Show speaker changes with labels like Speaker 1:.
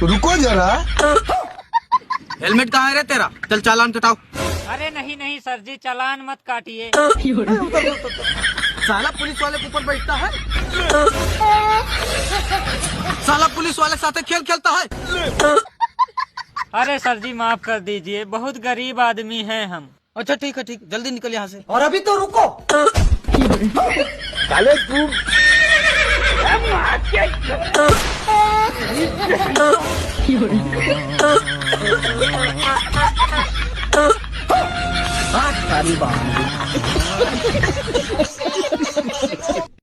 Speaker 1: रुको जरा।
Speaker 2: हेलमेट कहाँ है रे तेरा? चल चालान कटाओ।
Speaker 3: अरे नहीं नहीं सर जी, चालान मत काटिए।
Speaker 2: साला पुलिस वाले के ऊपर बैठता है। साला पुलिस वाले साथे खेल खेलता है।
Speaker 3: अरे सर जी माफ कर दीजिए, बहुत गरीब आदमी हैं हम।
Speaker 2: अच्छा ठीक है, ठीक, जल्दी निकल यहाँ से।
Speaker 1: और अभी तो रुको। साले तू सारी बात